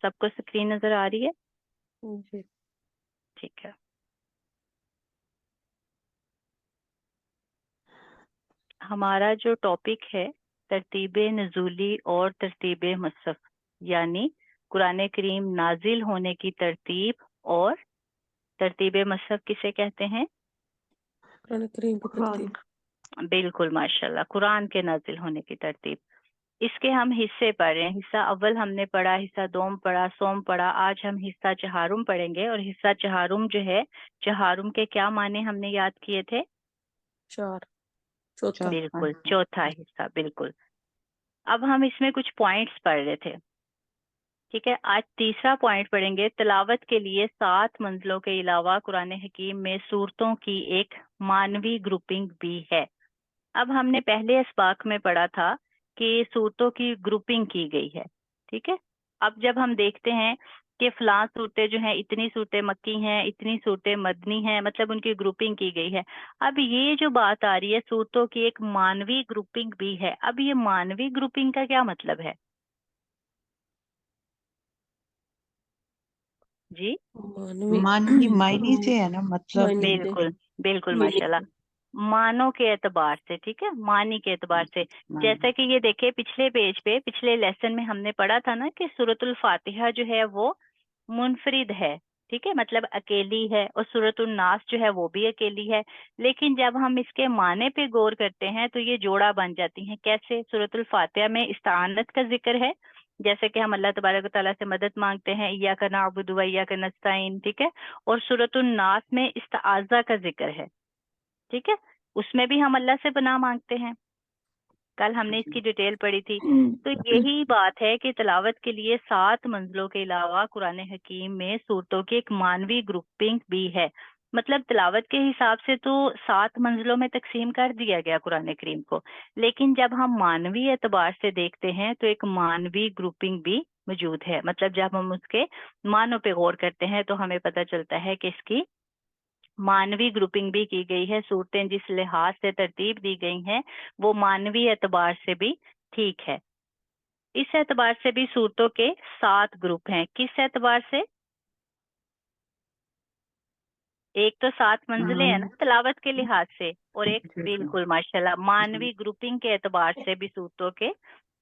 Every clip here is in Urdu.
سب کو اسکرین نظر آ رہی ہے؟ جی ٹھیک ہے. ہمارا جو ٹاپک ہے ترتیب نزولی اور ترتیب مصحف، یعنی قرآن کریم نازل ہونے کی ترتیب اور ترتیب مصحف کسے کہتے ہیں؟ قرآن کریم کی ترتیب. بالکل ماشاءاللہ، قرآن کے نازل ہونے کی ترتیب. اس کے ہم حصے پڑھ رہے ہیں. حصہ اول ہم نے پڑھا، حصہ دوم پڑھا، سوم پڑھا. آج ہم حصہ چہارم پڑھیں گے. اور حصہ چہارم جو ہے، چہارم کے کیا معنی ہم نے یاد کیے تھے؟ چوتھا. بالکل، چوتھا حصہ. بالکل. اب ہم اس میں کچھ پوائنٹس پڑھ رہے تھے. ٹھیک ہے، آج تیسرا پوائنٹ پڑھیں گے. تلاوت کے لیے 7 منزلوں کے علاوہ قرآن حکیم میں صورتوں کی ایک مانوی گروپنگ بھی ہے. اب ہم نے پہلے اسباق میں پڑھا تھا کہ صورتوں کی گروپنگ کی گئی ہے. ٹھیک ہے، اب جب ہم دیکھتے ہیں کہ فلاں صورتیں جو ہیں، اتنی صورتیں مکی ہیں، اتنی صورتیں مدنی ہیں، مطلب ان کی گروپنگ کی گئی ہے. اب یہ جو بات آ رہی ہے صورتوں کی ایک مانوی گروپنگ بھی ہے. اب یہ مانوی گروپنگ کا کیا مطلب ہے جی؟ مانوی معنی سے ہے نا، مطلب. بالکل بالکل ماشاءاللہ، معنوں کے اعتبار سے. ٹھیک ہے، معنی کے اعتبار سے. جیسا کہ یہ دیکھیں پچھلے پیج پہ، پچھلے لیسن میں ہم نے پڑھا تھا نا کہ سورۃ الفاتحہ جو ہے وہ منفرد ہے. ٹھیک ہے، مطلب اکیلی ہے. اور سورۃ الناس جو ہے وہ بھی اکیلی ہے. لیکن جب ہم اس کے معنی پہ غور کرتے ہیں تو یہ جوڑا بن جاتی ہیں. کیسے؟ سورۃ الفاتحہ میں استعانت کا ذکر ہے، جیسے کہ ہم اللہ تبارک و تعالیٰ سے مدد مانگتے ہیں، ایاک نعبد و ایاک نستعین. ٹھیک ہے، اور سورۃ الناس میں استعاذہ کا ذکر ہے. ٹھیک ہے، اس میں بھی ہم اللہ سے پناہ مانگتے ہیں. کل ہم نے اس کی ڈیٹیل پڑھی تھی. تو یہی بات ہے کہ تلاوت کے لیے 7 منزلوں کے علاوہ قرآن حکیم میں صورتوں کی ایک مانوی گروپنگ بھی ہے. مطلب تلاوت کے حساب سے تو 7 منزلوں میں تقسیم کر دیا گیا قرآن کریم کو، لیکن جب ہم مانوی اعتبار سے دیکھتے ہیں تو ایک مانوی گروپنگ بھی موجود ہے. مطلب جب ہم اس کے معنوں پہ غور کرتے ہیں تو ہمیں پتہ چلتا ہے کہ اس کی مانوی گروپنگ بھی کی گئی ہے. صورتیں جس لحاظ سے ترتیب دی گئی ہیں وہ مانوی اعتبار سے بھی ٹھیک ہے. اس اعتبار سے بھی صورتوں کے 7 گروپ ہیں. کس اعتبار سے؟ ایک تو 7 منزلیں ہیں نا تلاوت کے لحاظ سے، اور ایک بالکل ماشاءاللہ مانوی گروپنگ کے اعتبار سے بھی صورتوں کے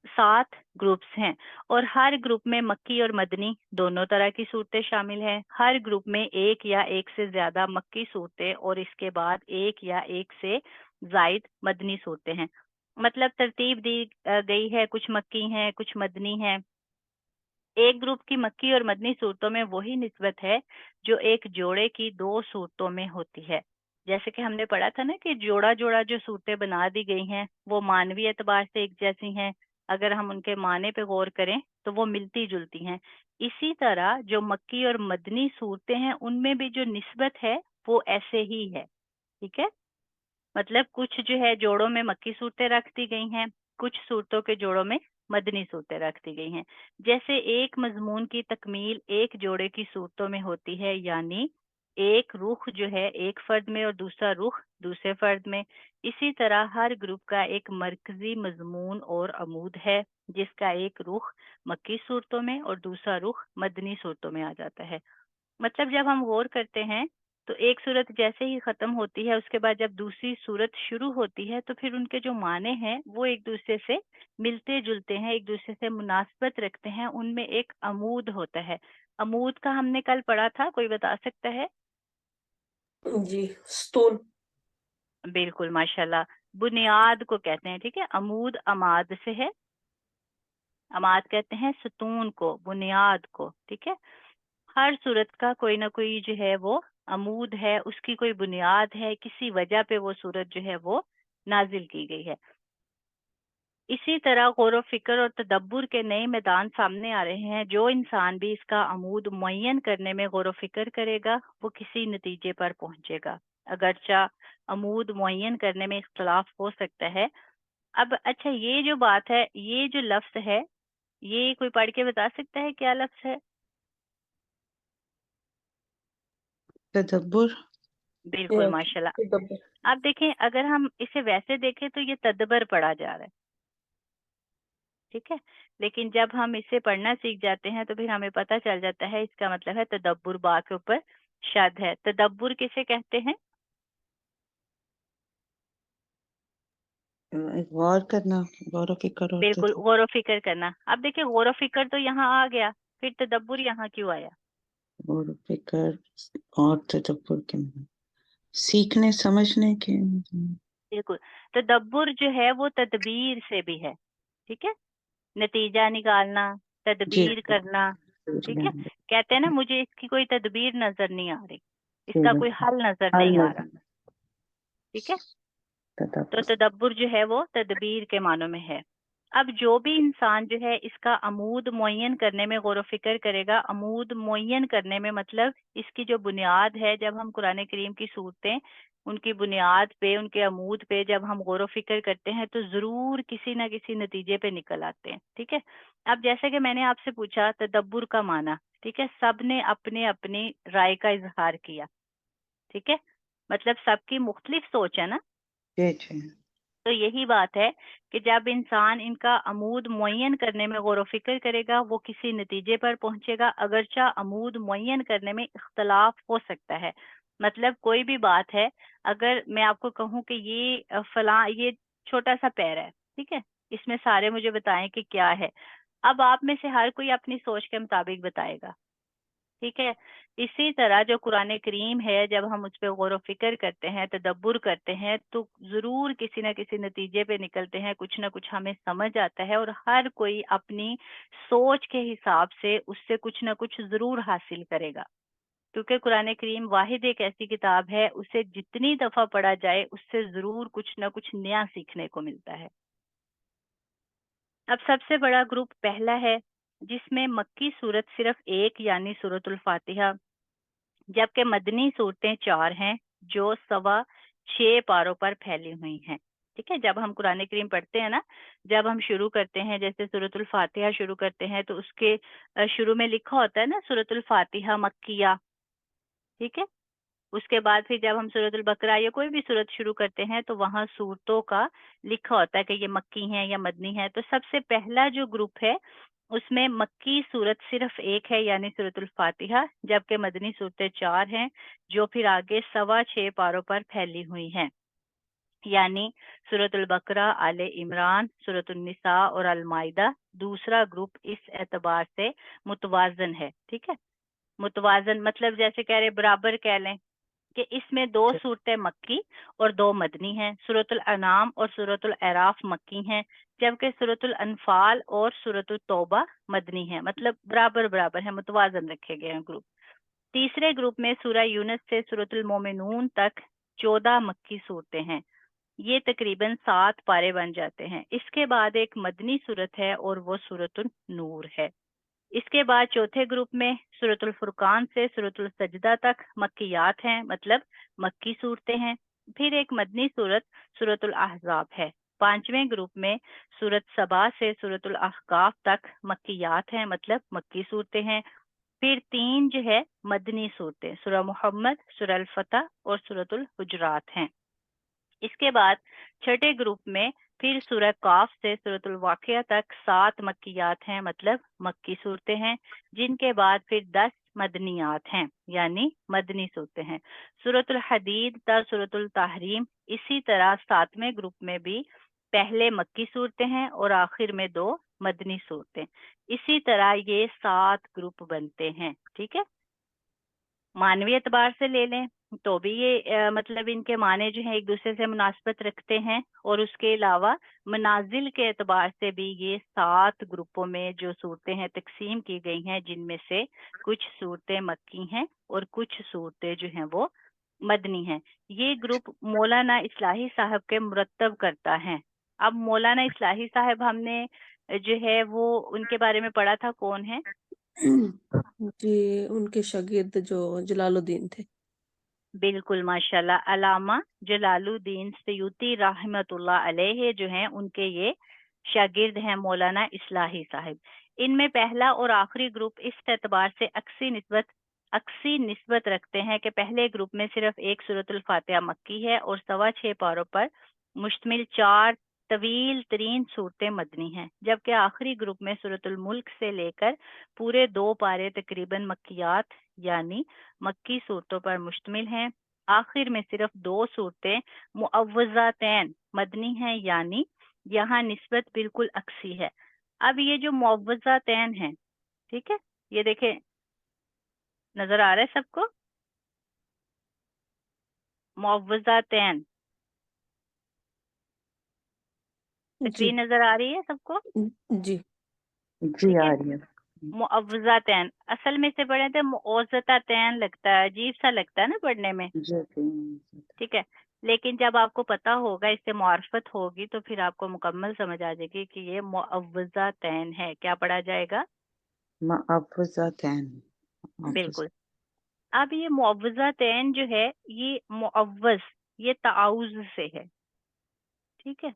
7 گروپس ہیں. اور ہر گروپ میں مکی اور مدنی دونوں طرح کی صورتیں شامل ہیں. ہر گروپ میں ایک یا ایک سے زیادہ مکی صورتیں اور اس کے بعد ایک یا ایک سے زائد مدنی صورتیں ہیں. مطلب ترتیب دی گئی ہے، کچھ مکی ہیں کچھ مدنی ہیں. ایک گروپ کی مکی اور مدنی صورتوں میں وہی نسبت ہے جو ایک جوڑے کی 2 صورتوں میں ہوتی ہے. جیسے کہ ہم نے پڑھا تھا نا کہ جوڑا جوڑا جو صورتیں بنا دی گئی ہیں وہ مانوی اعتبار سے ایک جیسی ہیں. اگر ہم ان کے معنی پہ غور کریں تو وہ ملتی جلتی ہیں. اسی طرح جو مکی اور مدنی صورتیں ہیں ان میں بھی جو نسبت ہے وہ ایسے ہی ہے. ٹھیک ہے، مطلب کچھ جو ہے جوڑوں میں مکی صورتیں رکھ دی گئی ہیں، کچھ صورتوں کے جوڑوں میں مدنی صورتیں رکھ دی گئی ہیں. جیسے ایک مضمون کی تکمیل ایک جوڑے کی صورتوں میں ہوتی ہے، یعنی ایک رخ جو ہے ایک فرد میں اور دوسرا رخ دوسرے فرد میں. اسی طرح ہر گروپ کا ایک مرکزی مضمون اور عمود ہے جس کا ایک رخ مکی صورتوں میں اور دوسرا رخ مدنی صورتوں میں آ جاتا ہے. مطلب جب ہم غور کرتے ہیں تو ایک صورت جیسے ہی ختم ہوتی ہے اس کے بعد جب دوسری صورت شروع ہوتی ہے تو پھر ان کے جو معنی ہیں وہ ایک دوسرے سے ملتے جلتے ہیں، ایک دوسرے سے مناسبت رکھتے ہیں. ان میں ایک عمود ہوتا ہے. عمود کا ہم نے کل پڑھا تھا، کوئی بتا سکتا ہے؟ جی ستون. بالکل ماشاءاللہ، بنیاد کو کہتے ہیں. ٹھیک ہے، عمود عماد سے ہے، عماد کہتے ہیں ستون کو، بنیاد کو. ٹھیک ہے، ہر صورت کا کوئی نہ کوئی جو ہے وہ عمود ہے، اس کی کوئی بنیاد ہے، کسی وجہ پہ وہ صورت جو ہے وہ نازل کی گئی ہے. اسی طرح غور و فکر اور تدبر کے نئے میدان سامنے آ رہے ہیں. جو انسان بھی اس کا عمود معین کرنے میں غور و فکر کرے گا وہ کسی نتیجے پر پہنچے گا. اگرچہ عمود معین کرنے میں اختلاف ہو سکتا ہے. اب اچھا، یہ جو بات ہے، یہ جو لفظ ہے، یہ کوئی پڑھ کے بتا سکتا ہے کیا لفظ ہے؟ تدبر. بالکل ماشاءاللہ. اب دیکھیں اگر ہم اسے ویسے دیکھیں تو یہ تدبر پڑھا جا رہا ہے. ٹھیک ہے، لیکن جب ہم اسے پڑھنا سیکھ جاتے ہیں تو پھر ہمیں پتہ چل جاتا ہے اس کا مطلب ہے تدبر، با کے اوپر شد ہے۔ تدبر کسے کہتے ہیں؟ غور کرنا، غور و فکر اور بالکل، تدبر۔ غور و فکر کرنا۔ اب دیکھیں غور و فکر تو یہاں آ گیا، پھر تدبر یہاں کیوں آیا؟ غور و فکر اور تدبر کے معنی سیکھنے سمجھنے کے معنی۔ بالکل، تدبر جو ہے وہ تدبیر سے بھی ہے، ٹھیک ہے، نتیجہ نکالنا، جی تدبیر کرنا، ٹھیک ہے۔ کہتے ہیں نا مجھے اس کی کوئی تدبیر نظر نہیں آ رہی، اس کا کوئی حل نظر نہیں آ رہا، ٹھیک ہے۔ تو تدبر جو ہے وہ تدبیر کے معنوں میں ہے۔ اب جو بھی انسان جو ہے اس کا عمود معین کرنے میں غور و فکر کرے گا، عمود معین کرنے میں مطلب اس کی جو بنیاد ہے، جب ہم قرآن کریم کی صورتیں ان کی بنیاد پہ، ان کے عمود پہ جب ہم غور و فکر کرتے ہیں تو ضرور کسی نہ کسی نتیجے پہ نکل آتے ہیں، ٹھیک ہے۔ اب جیسے کہ میں نے آپ سے پوچھا تدبر کا معنی، ٹھیک ہے، سب نے اپنے اپنی رائے کا اظہار کیا، ٹھیک ہے، مطلب سب کی مختلف سوچ ہے نا۔ جی جی۔ تو یہی بات ہے کہ جب انسان ان کا عمود معین کرنے میں غور و فکر کرے گا وہ کسی نتیجے پر پہنچے گا، اگرچہ عمود معین کرنے میں اختلاف ہو سکتا ہے۔ مطلب کوئی بھی بات ہے، اگر میں آپ کو کہوں کہ یہ فلاں یہ چھوٹا سا پیر ہے، ٹھیک ہے، اس میں سارے مجھے بتائیں کہ کیا ہے، اب آپ میں سے ہر کوئی اپنی سوچ کے مطابق بتائے گا، ٹھیک ہے۔ اسی طرح جو قرآن کریم ہے جب ہم اس پہ غور و فکر کرتے ہیں، تدبر کرتے ہیں تو ضرور کسی نہ کسی نتیجے پہ نکلتے ہیں، کچھ نہ کچھ ہمیں سمجھ آتا ہے، اور ہر کوئی اپنی سوچ کے حساب سے اس سے کچھ نہ کچھ ضرور حاصل کرے گا، کیونکہ قرآن کریم واحد ایک ایسی کتاب ہے اسے جتنی دفعہ پڑھا جائے اس سے ضرور کچھ نہ کچھ نیا سیکھنے کو ملتا ہے۔ اب سب سے بڑا گروپ پہلا ہے جس میں مکی صورت صرف ایک یعنی سورۃ الفاتحہ، جبکہ مدنی صورتیں 4 ہیں جو 6.25 پاروں پر پھیلی ہوئی ہیں، ٹھیک ہے۔ جب ہم قرآن کریم پڑھتے ہیں نا، جب ہم شروع کرتے ہیں جیسے سورۃ الفاتحہ شروع کرتے ہیں تو اس کے شروع میں لکھا ہوتا ہے نا سورۃ الفاتحہ مکیہ، ٹھیک ہے۔ اس کے بعد پھر جب ہم سورۃ البقرہ یا کوئی بھی سورت شروع کرتے ہیں تو وہاں صورتوں کا لکھا ہوتا ہے کہ یہ مکی ہیں یا مدنی ہے۔ تو سب سے پہلا جو گروپ ہے اس میں مکی صورت صرف ایک ہے یعنی سورۃ الفاتحہ، جبکہ مدنی صورتیں 4 ہیں جو پھر آگے 6.25 پاروں پر پھیلی ہوئی ہیں، یعنی سورۃ البقرہ، آل عمران، سورۃ النساء اور المائدہ۔ دوسرا گروپ اس اعتبار سے متوازن ہے، ٹھیک ہے۔ متوازن مطلب جیسے کہہ رہے برابر کہہ لیں کہ اس میں 2 صورتیں مکی اور 2 مدنی ہیں، سورۃ الانعام اور سورۃ الاعراف مکی ہیں، جبکہ سورۃ الانفال اور سورۃ التوبہ مدنی ہیں، مطلب برابر برابر ہیں، متوازن رکھے گئے ہیں گروپ۔ تیسرے گروپ میں سورہ یونس سے سورۃ المومنون تک 14 مکی صورتیں ہیں، یہ تقریباً 7 پارے بن جاتے ہیں۔ اس کے بعد ایک مدنی صورت ہے اور وہ سورۃ النور ہے۔ اس کے بعد چوتھے گروپ میں سورۃ الفرقان سے سورۃ السجدہ تک مکیات ہیں، مطلب مکی صورتیں ہیں۔ پھر ایک مدنی صورت سورۃ الاحزاب ہے۔ پانچویں گروپ میں سورۃ سبا سے سورۃ الاحقاف تک مکیات ہیں، مطلب مکی صورتیں ہیں۔ پھر 3 جو ہے مدنی صورتیں، سورہ محمد، سورہ الفتح اور سورۃ الحجرات ہیں۔ اس کے بعد چھٹے گروپ میں پھر سورہ قاف سے سورۃ الواقعہ تک 7 مکیات ہیں، مطلب مکی صورتیں ہیں، جن کے بعد پھر 10 مدنیات ہیں یعنی مدنی صورتیں ہیں۔ سورۃ الحدید تا سورۃ التحریم اسی طرح 7ویں گروپ میں بھی پہلے مکی صورتیں ہیں اور آخر میں 2 مدنی صورتیں۔ اسی طرح یہ 7 گروپ بنتے ہیں، ٹھیک ہے۔ معنوی اعتبار سے لے لیں تو بھی یہ مطلب ان کے معنی جو ہیں ایک دوسرے سے مناسبت رکھتے ہیں، اور اس کے علاوہ منازل کے اعتبار سے بھی یہ 7 گروپوں میں جو صورتیں ہیں تقسیم کی گئی ہیں، جن میں سے کچھ صورتیں مکی ہیں اور کچھ صورتیں جو ہیں وہ مدنی ہیں۔ یہ گروپ مولانا اصلاحی صاحب کے مرتب کرتا ہے۔ اب مولانا اصلاحی صاحب ہم نے جو ہے وہ ان کے بارے میں پڑھا تھا، کون ہے؟ جی ان کے شاگرد جو جلال الدین تھے۔ بالکل، ماشاءاللہ، علامہ جلال الدین سیوطی رحمۃ اللہ علیہ جو ہیں ان کے یہ شاگرد ہیں مولانا اصلاحی صاحب۔ ان میں پہلا اور آخری گروپ اس اعتبار سے عکسی نسبت رکھتے ہیں کہ پہلے گروپ میں صرف ایک سورۃ الفاتحہ مکی ہے اور 6.25 پاروں پر مشتمل 4 طویل ترین صورتیں مدنی ہیں، جبکہ آخری گروپ میں سورۃ الملک سے لے کر پورے 2 پارے تقریباً مکیات یعنی مکی صورتوں پر مشتمل ہیں۔ آخر میں صرف 2 صورتیں معوذتین مدنی ہیں، یعنی یہاں نسبت بالکل عکسی ہے۔ اب یہ جو معوذتین ہیں، ٹھیک ہے، یہ دیکھیں نظر آ رہا ہے سب کو؟ معوذتین جی تقریر نظر آ رہی ہے سب کو؟ جی جی ٹھیک آ ہے، رہی ہے. معوذتین اصل میں سے پڑھے تھے معوذتین، لگتا ہے عجیب سا لگتا ہے نا پڑھنے میں، جی ٹھیک ہے، لیکن جب آپ کو پتا ہوگا، اس سے معرفت ہوگی تو پھر آپ کو مکمل سمجھ آ جائے گی کہ یہ معوذتین ہے۔ کیا پڑھا جائے گا؟ معوذتین. بالکل۔ اب یہ معوذتین جو ہے، یہ معوذ، یہ تعوذ سے ہے، ٹھیک ہے،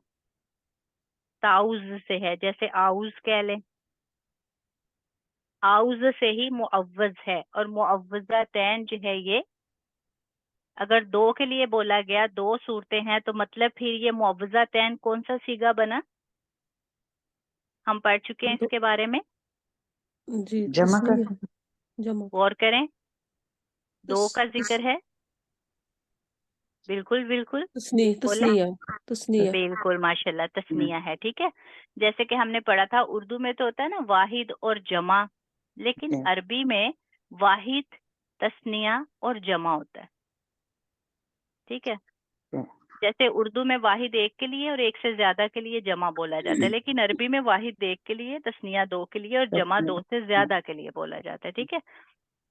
تعوذ سے ہے، جیسے آؤز کہہ لیں، آؤز سے ہی معوذ ہے، اور معوذتین جو ہے یہ اگر 2 کے لیے بولا گیا، 2 صورتیں ہیں، تو مطلب پھر یہ معوذتین کون سا صیغہ بنا؟ ہم پڑھ چکے ہیں اس کے بارے میں، جی جمع کا تسنیہ جمع غور کریں، 2 کا تس- ذکر ہے، بالکل بالکل تسنیہ بولا، تسنیہ تسنیہ بالکل ماشاءاللہ تسنیہ ہے، ٹھیک ہے، جیسے کہ ہم نے پڑھا تھا اردو میں تو ہوتا ہے نا واحد اور جمع، لیکن عربی میں واحد، تسنیہ اور جمع ہوتا ہے، ٹھیک ہے، جیسے اردو میں واحد 1 کے لیے اور 1 سے زیادہ کے لیے جمع بولا جاتا ہے، لیکن عربی میں واحد 1 کے لیے، تسنیہ 2 کے لیے اور جمع 2 سے زیادہ کے لیے بولا جاتا ہے، ٹھیک ہے۔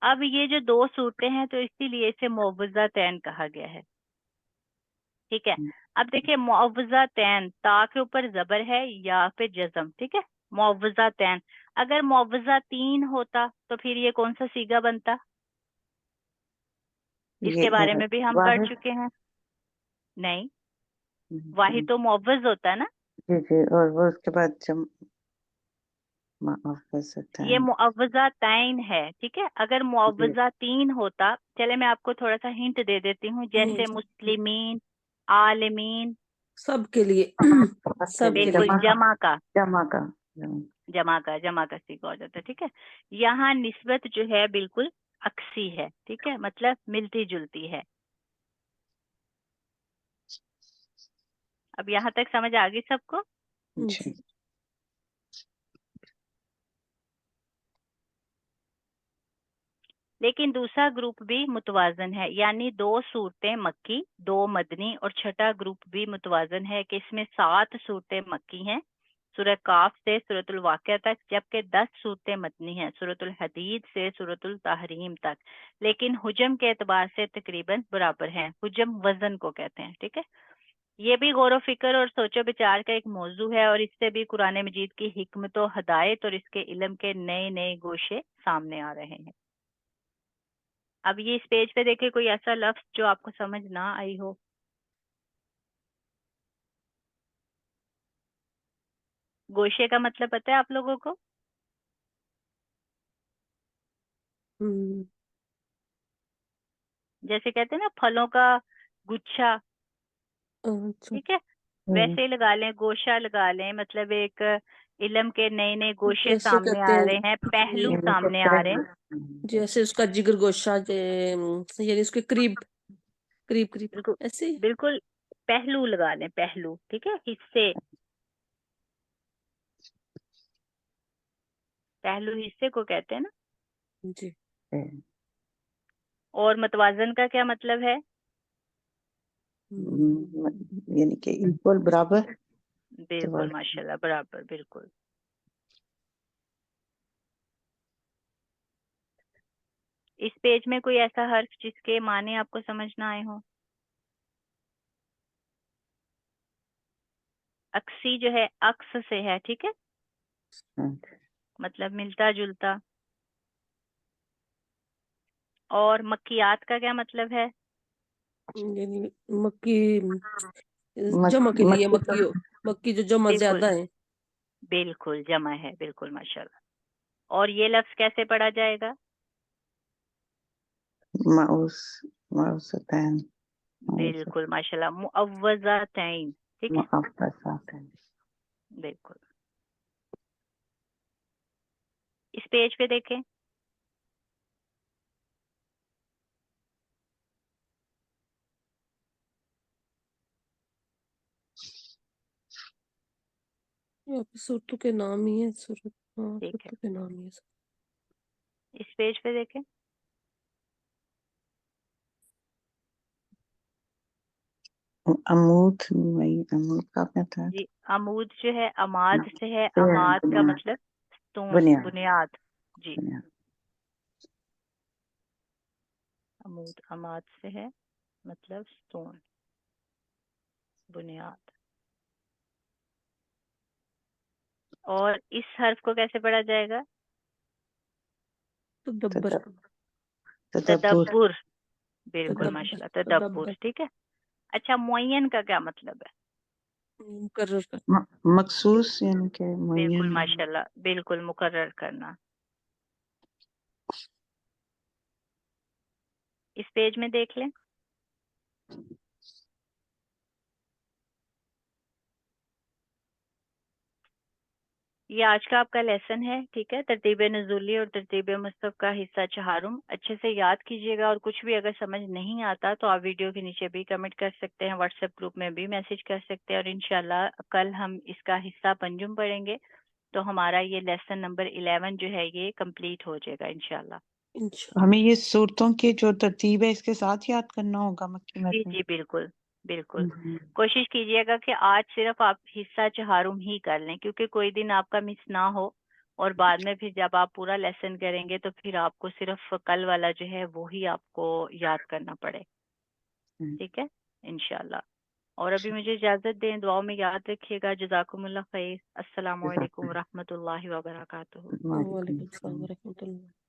اب یہ جو 2 صورتیں ہیں تو اسی لیے اسے معوذتین کہا گیا ہے، ٹھیک ہے۔ اب دیکھیں معوذتین، تا کے اوپر زبر ہے یا پہ جزم، ٹھیک ہے، معوذتین، اگر معوذتین ہوتا تو پھر یہ کون سا صیغہ بنتا؟ اس کے بارے میں بھی ہم پڑھ واحد. چکے ہیں، نہیں، واحد تو معوذ ہوتا ہے نا، جی جی، اور وہ اس کے بعد یہ معوذتین. معوذتین ہے، ٹھیک ہے، اگر معوذتین ہوتا، چلے میں آپ کو تھوڑا سا ہنٹ دے دیتی ہوں، جیسے مسلمین، عالمین، سب کے لیے سب کے لیے بالکل جمع کا جمع کا جمع کا صیغہ ہو جاتا ہے، ٹھیک ہے، یہاں نسبت جو ہے بالکل عکسی ہے، ٹھیک ہے، مطلب ملتی جلتی ہے۔ اب یہاں تک سمجھ آ گئی سب کو؟ جی. لیکن دوسرا گروپ بھی متوازن ہے، یعنی 2 صورتیں مکی، 2 مدنی، اور چھٹا گروپ بھی متوازن ہے کہ اس میں 7 صورتیں مکی ہیں سورہ کاف سے سورۃ الواقعہ تک، جبکہ 10 صورتیں مدنی ہیں سورۃ الحدید سے سورۃ التحریم تک، لیکن حجم کے اعتبار سے تقریباً برابر ہیں۔ حجم وزن کو کہتے ہیں، ٹھیک ہے، یہ بھی غور و فکر اور سوچ و بچار کا ایک موضوع ہے، اور اس سے بھی قرآن مجید کی حکمت و ہدایت اور اس کے علم کے نئے نئے گوشے سامنے آ رہے ہیں۔ اب یہ اس پیج پہ دیکھیں کوئی ایسا لفظ جو آپ کو سمجھ نہ آئی ہو، گوشے کا مطلب پتہ ہے آپ لوگوں کو؟ جیسے کہتے ہیں نا پھلوں کا گچھا، اچھا ٹھیک ہے، ویسے ہی لگا لیں، گوشہ لگا لیں، مطلب ایک علم کے نئے نئے گوشے جیسے سامنے کہتے آ ہیں رہے ہیں، جی پہلو سامنے آ رہے ہیں، جیسے اس کا جگر گوشہ یعنی اس کے قریب قریب قریب بالکل ایسے ہی؟ بالکل، پہلو لگا لیں، پہلو، ٹھیک ہے، حصے، پہلو حصے کو کہتے ہیں نا۔ جی اور متوازن کا کیا مطلب ہے؟ یعنی کہ ایکول، برابر. بالکل ماشاءاللہ، برابر، بالکل۔ اس پیج میں کوئی ایسا حرف جس کے معنی آپ کو سمجھ نہ آئے ہوں؟ عکسی جو ہے عکس سے ہے، ٹھیک ہے، مطلب ملتا جلتا۔ اور مکیات کا کیا مطلب ہے؟ یعنی مکی جمع کے لیے، مکی جو جمع بالکل زیادہ ہے۔ بالکل جمع ہے، بالکل ماشاءاللہ۔ اور یہ لفظ کیسے پڑھا جائے گا؟ معوذتین. بالکل ماشاءاللہ، معوذتین، ٹھیک ہے، مقفصات ہیں. بالکل. اس پیج پہ دیکھیں. یہاں پہ صورتوں کے نام ہی ہے، صورت، ہاں ٹھیک ہے، صورتوں کے نام ہی ہے. اس پیج پہ دیکھیں. عمود، وہی عمود کا اپنا تھا. جی، عمود جو ہے عماد سے ہے، سے عماد کا بنیاد، مطلب ستون، بنیاد، بنیاد. جی، بنیاد. عمود عماد سے ہے مطلب ستون، بنیاد. اور اس حرف کو کیسے پڑھا جائے گا؟ تدبر، تدبر. تدبر. بالکل، تدبر، ماشاءاللہ، تدبر. تدبر، ٹھیک ہے. اچھا، معین کا کیا مطلب ہے؟ مقرر کر، مخصوص یعنی کہ بالکل، معین. ماشاءاللہ، بالکل، مقرر کرنا. اس پیج میں دیکھ لیں. یہ آج کا آپ کا لیسن ہے. ٹھیک ہے، ترتیب نزولی اور ترتیب مصحف کا حصہ چہارم. اچھے سے یاد کیجیے گا، اور کچھ بھی اگر سمجھ نہیں آتا تو آپ ویڈیو کے نیچے بھی کمنٹ کر سکتے ہیں، واٹس ایپ گروپ میں بھی میسج کر سکتے ہیں، اور انشاءاللہ کل ہم اس کا حصہ پنجم پڑھیں گے تو ہمارا یہ لیسن نمبر 11 جو ہے یہ کمپلیٹ ہو جائے گا انشاءاللہ. انشاءاللہ. ہمیں یہ صورتوں کی جو ترتیب ہے اس کے ساتھ یاد کرنا ہوگا مکی جی متن. جی، بالکل بالکل. کوشش کیجیے گا کہ آج صرف آپ حصہ چہارم ہی کر لیں، کیونکہ کوئی دن آپ کا مس نہ ہو، اور بعد میں پھر جب آپ پورا لیسن کریں گے تو پھر آپ کو صرف کل والا جو ہے وہی آپ کو یاد کرنا پڑے. ٹھیک ہے، انشاءاللہ. اور ابھی مجھے اجازت دیں، دعاؤں میں یاد رکھیے گا. جزاکم اللہ خیر. السلام علیکم ورحمۃ اللہ وبرکاتہ. وعلیکم السلام ورحمۃ اللہ.